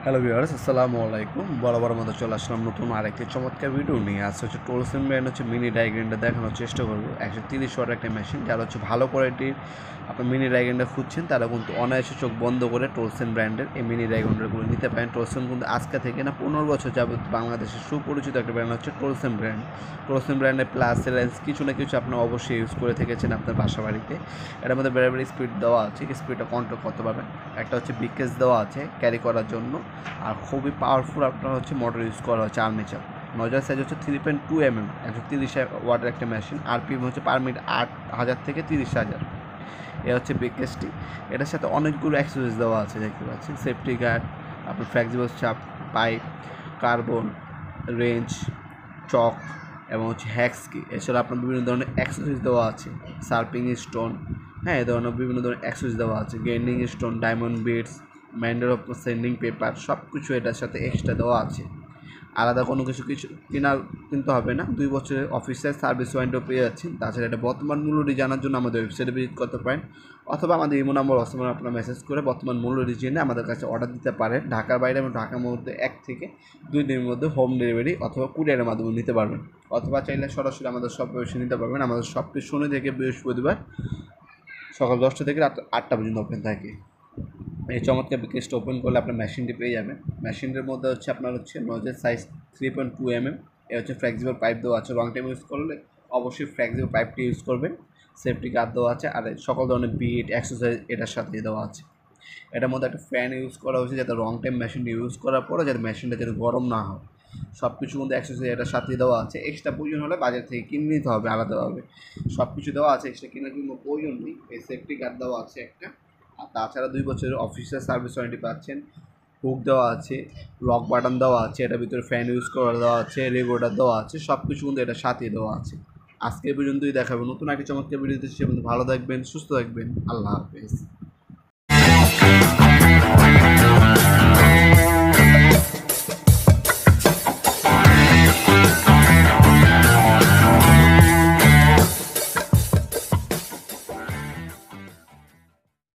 Hello viewers, আসসালামু আলাইকুম। বরাবর মতো চলে আসলাম নতুন আরেকটি চমৎকার ভিডিও নিয়ে। আজ হচ্ছে টোলসেন ব্র্যান্ড মিনি ডাইগ্রেন্ডার দেখানোর চেষ্টা করবো। 130 ওয়াট একটা মেশিন, যারা ভালো কোয়ালিটির আপনার মিনি ডাইগ্রেন্ডার খুঁজছেন তারা কিন্তু অনায়াসে চোখ বন্ধ করে টোলসেন ব্র্যান্ডের এই মিনি ডাইগ্রেন্ডারগুলো নিতে পারেন। টোলসেন কিন্তু আজকে থেকে না 15 বছর যাবত বাংলাদেশের সুপরিচিত একটা ব্র্যান্ড হচ্ছে টোলসেন ব্র্যান্ড। টোলসেন ব্র্যান্ডের প্লাস রেঞ্জ কিছু না কিছু আপনি অবশ্যই ইউজ করে থেকেছেন আপনার বাসা বাড়িতে। এটার মধ্যে বেড়ে স্পিড দেওয়া আছে, স্পিডটা কন্ট্রোল করতে পারবেন। একটা হচ্ছে বিকেজ দেওয়া আছে ক্যারি করার জন্য, আর খুবই পাওয়ারফুল আপনার হচ্ছে মোটর ইউজ করা হচ্ছে আর্মেচার। নজার সাইজ হচ্ছে 3.2 mm, 130 ওয়াটের একটা মেশিন। আরপিএম হচ্ছে পার মিনিট 8,000 থেকে 30,000। এ হচ্ছে বিগেস্টটি। এটার সাথে অনেকগুলো অ্যাক্সেসরিজ দেওয়া আছে, দেখতে পাচ্ছেন। সেফটি গার্ড, আপনার ফ্লেক্সিবল চাপ, পাইপ, কার্বন, রেঞ্জ, চক এবং হচ্ছে হ্যাক্স কি। এছাড়া আপনার বিভিন্ন ধরনের অ্যাক্সেসরিজ দেওয়া আছে, শার্পিং স্টোন, হ্যাঁ, এই ধরনের বিভিন্ন ধরনের অ্যাক্সেসরিজ দেওয়া আছে। Grinding stone, diamond beads, mandrel of sanding paper, সব কিছু এটার সাথে এক্সট্রা দেওয়া আছে। আলাদা কোনো কিছু কিনতে হবে না। 2 বছরের অফিসিয়াল সার্ভিস ওয়ারেন্টিও পেয়ে যাচ্ছেন। তাছাড়া এটা বর্তমান মূল্যটি জানার জন্য আমাদের ওয়েবসাইটে ভিজিট করতে পারেন, অথবা আমাদের ইমো নাম্বার হোয়াটসঅ্যাপে আপনারা মেসেজ করে বর্তমান মূল্যটি জেনে আমাদের কাছে অর্ডার দিতে পারেন। ঢাকার বাইরে এবং ঢাকার মধ্যে 1 থেকে 2 দিনের মধ্যে হোম ডেলিভারি অথবা কুরিয়ারের মাধ্যমে নিতে পারবেন, অথবা চাইলে সরাসরি আমাদের শপে এসে নিতে পারবেন। আমাদের শপটি শনি থেকে বৃহস্পতিবার সকাল 10টা থেকে রাত 8টা পর্যন্ত ওপেন থাকে। এই চমৎকার বিকেজটা ওপেন করলে আপনার মেশিনটি পেয়ে যাবেন। মেশিনটির মধ্যে আপনার নজের সাইজ 3.2 mm। এ হচ্ছে ফ্লেক্সিবল পাইপ দেওয়া আছে। লং টাইম ইউজ করলে অবশ্যই ফ্লেক্সিবল পাইপটি ইউজ করবেন। সেফটি গার্ড দেওয়া আছে, আর সকল ধরনের বিট এক্সারসাইজ এটার সাথে দেওয়া আছে। এটার মধ্যে একটা ফ্যান ইউজ করা হয়েছে, যাতে লং টাইম মেশিনটি ইউজ করার পরে যাতে মেশিনটা গরম না হয়। সব কিছুর মধ্যে এক্সারসাইজ এটার সাথে দেওয়া আছে। এক্সট্রা প্রয়োজন হলে বাজার থেকে কিনে নিতে হবে আলাদাভাবে। সব কিছু দেওয়া আছে, এক্সট্রা কেনার কোনো প্রয়োজন নেই। এই সেফটি গার্ড দেওয়া আছে একটা। আর তাছাড়া 2 বছরের অফিসিয়াল সার্ভিস ওয়ারেন্টি পাচ্ছেন। হুক দেওয়া আছে, লক বাটন দেওয়া আছে, এটার ভিতরে ফ্যান ইউজ করা দেওয়া আছে, রেগুলেটর দেওয়া আছে, সব কিছু কিন্তু এটার সাথে দেওয়া আছে। আজকে পর্যন্তই দেখাবো নতুন একটা চমৎকার ভিডিওতে। সে ভালো থাকবেন, সুস্থ থাকবেন। আল্লাহ হাফেজ।